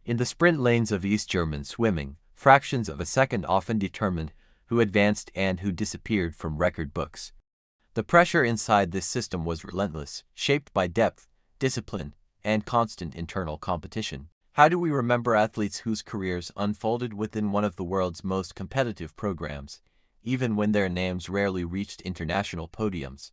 In the sprint lanes of East German swimming, fractions of a second often determined who advanced and who disappeared from record books. The pressure inside this system was relentless, shaped by depth, discipline, and constant internal competition. How do we remember athletes whose careers unfolded within one of the world's most competitive programs, even when their names rarely reached international podiums?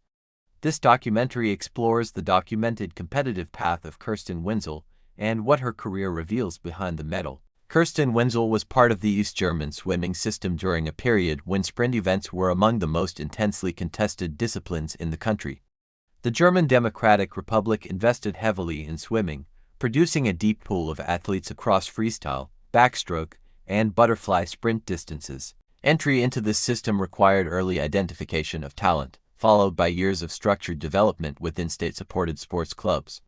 This documentary explores the documented competitive path of Kirsten Wenzel and what her career reveals behind the medal. Kirsten Wenzel was part of the East German swimming system during a period when sprint events were among the most intensely contested disciplines in the country. The German Democratic Republic invested heavily in swimming, producing a deep pool of athletes across freestyle, backstroke, and butterfly sprint distances. Entry into this system required early identification of talent, followed by years of structured development within state-supported sports clubs.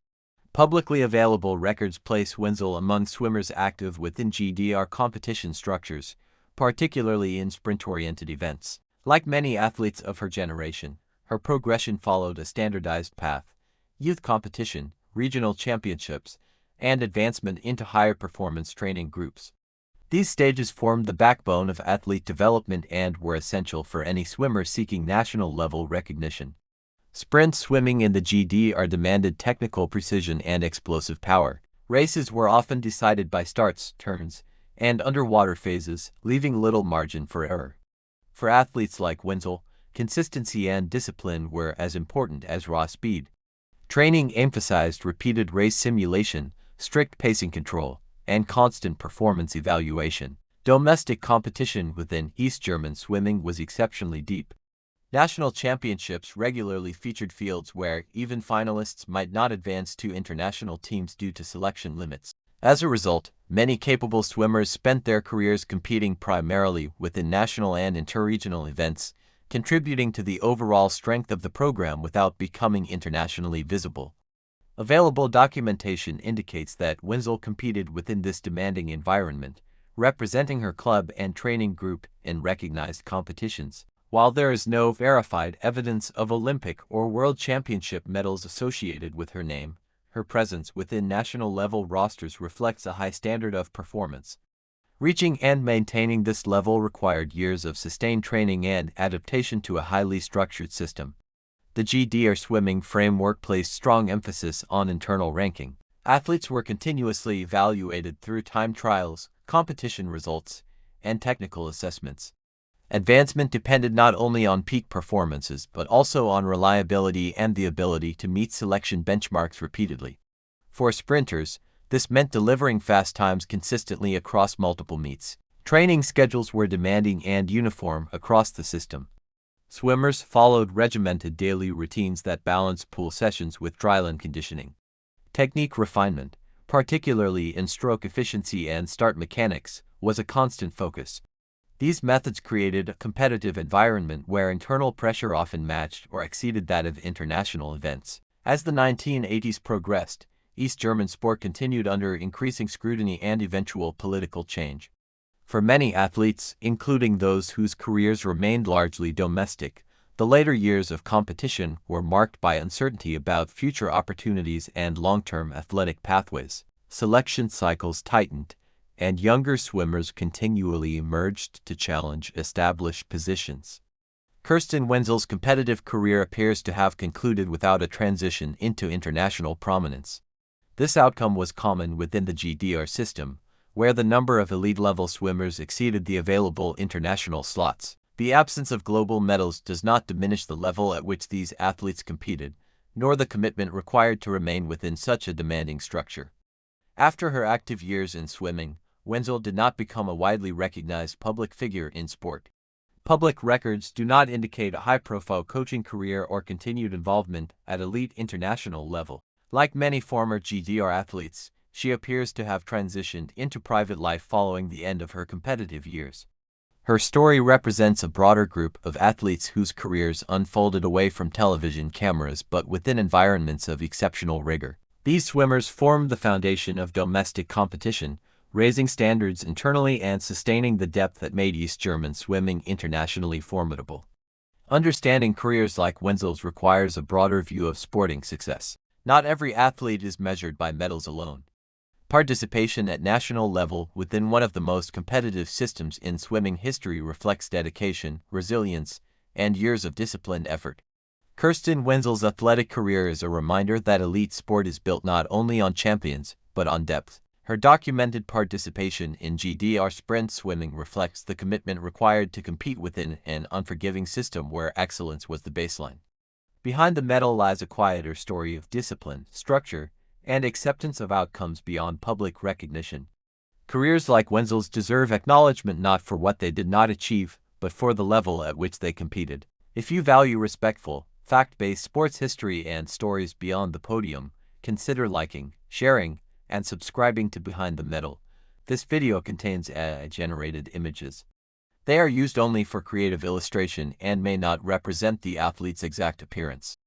Publicly available records place Wenzel among swimmers active within GDR competition structures, particularly in sprint-oriented events. Like many athletes of her generation, her progression followed a standardized path: youth competition, regional championships, and advancement into higher performance training groups. These stages formed the backbone of athlete development and were essential for any swimmer seeking national-level recognition. Sprint swimming in the GDR demanded technical precision and explosive power. Races were often decided by starts, turns, and underwater phases, leaving little margin for error. For athletes like Wenzel, consistency and discipline were as important as raw speed. Training emphasized repeated race simulation, strict pacing control, and constant performance evaluation. Domestic competition within East German swimming was exceptionally deep. National championships regularly featured fields where even finalists might not advance to international teams due to selection limits. As a result, many capable swimmers spent their careers competing primarily within national and interregional events, contributing to the overall strength of the program without becoming internationally visible. Available documentation indicates that Wenzel competed within this demanding environment, representing her club and training group in recognized competitions. While there is no verified evidence of Olympic or World Championship medals associated with her name, her presence within national-level rosters reflects a high standard of performance. Reaching and maintaining this level required years of sustained training and adaptation to a highly structured system. The GDR swimming framework placed strong emphasis on internal ranking. Athletes were continuously evaluated through time trials, competition results, and technical assessments. Advancement depended not only on peak performances but also on reliability and the ability to meet selection benchmarks repeatedly. For sprinters, this meant delivering fast times consistently across multiple meets. Training schedules were demanding and uniform across the system. Swimmers followed regimented daily routines that balanced pool sessions with dryland conditioning. Technique refinement, particularly in stroke efficiency and start mechanics, was a constant focus. These methods created a competitive environment where internal pressure often matched or exceeded that of international events. As the 1980s progressed, East German sport continued under increasing scrutiny and eventual political change. For many athletes, including those whose careers remained largely domestic, the later years of competition were marked by uncertainty about future opportunities and long-term athletic pathways. Selection cycles tightened, and younger swimmers continually emerged to challenge established positions. Kirsten Wenzel's competitive career appears to have concluded without a transition into international prominence. This outcome was common within the GDR system, where the number of elite-level swimmers exceeded the available international slots. The absence of global medals does not diminish the level at which these athletes competed, nor the commitment required to remain within such a demanding structure. After her active years in swimming, Wenzel did not become a widely recognized public figure in sport. Public records do not indicate a high-profile coaching career or continued involvement at elite international level. Like many former GDR athletes, she appears to have transitioned into private life following the end of her competitive years. Her story represents a broader group of athletes whose careers unfolded away from television cameras but within environments of exceptional rigor. These swimmers formed the foundation of domestic competition, raising standards internally and sustaining the depth that made East German swimming internationally formidable. Understanding careers like Wenzel's requires a broader view of sporting success. Not every athlete is measured by medals alone. Participation at national level within one of the most competitive systems in swimming history reflects dedication, resilience, and years of disciplined effort. Kirsten Wenzel's athletic career is a reminder that elite sport is built not only on champions, but on depth. Her documented participation in GDR sprint swimming reflects the commitment required to compete within an unforgiving system where excellence was the baseline. Behind the medal lies a quieter story of discipline, structure, and acceptance of outcomes beyond public recognition. Careers like Wenzel's deserve acknowledgement not for what they did not achieve, but for the level at which they competed. If you value respectful, fact-based sports history and stories beyond the podium, consider liking, sharing, and subscribing to Behind the Medal. This video contains AI-generated images. They are used only for creative illustration and may not represent the athlete's exact appearance.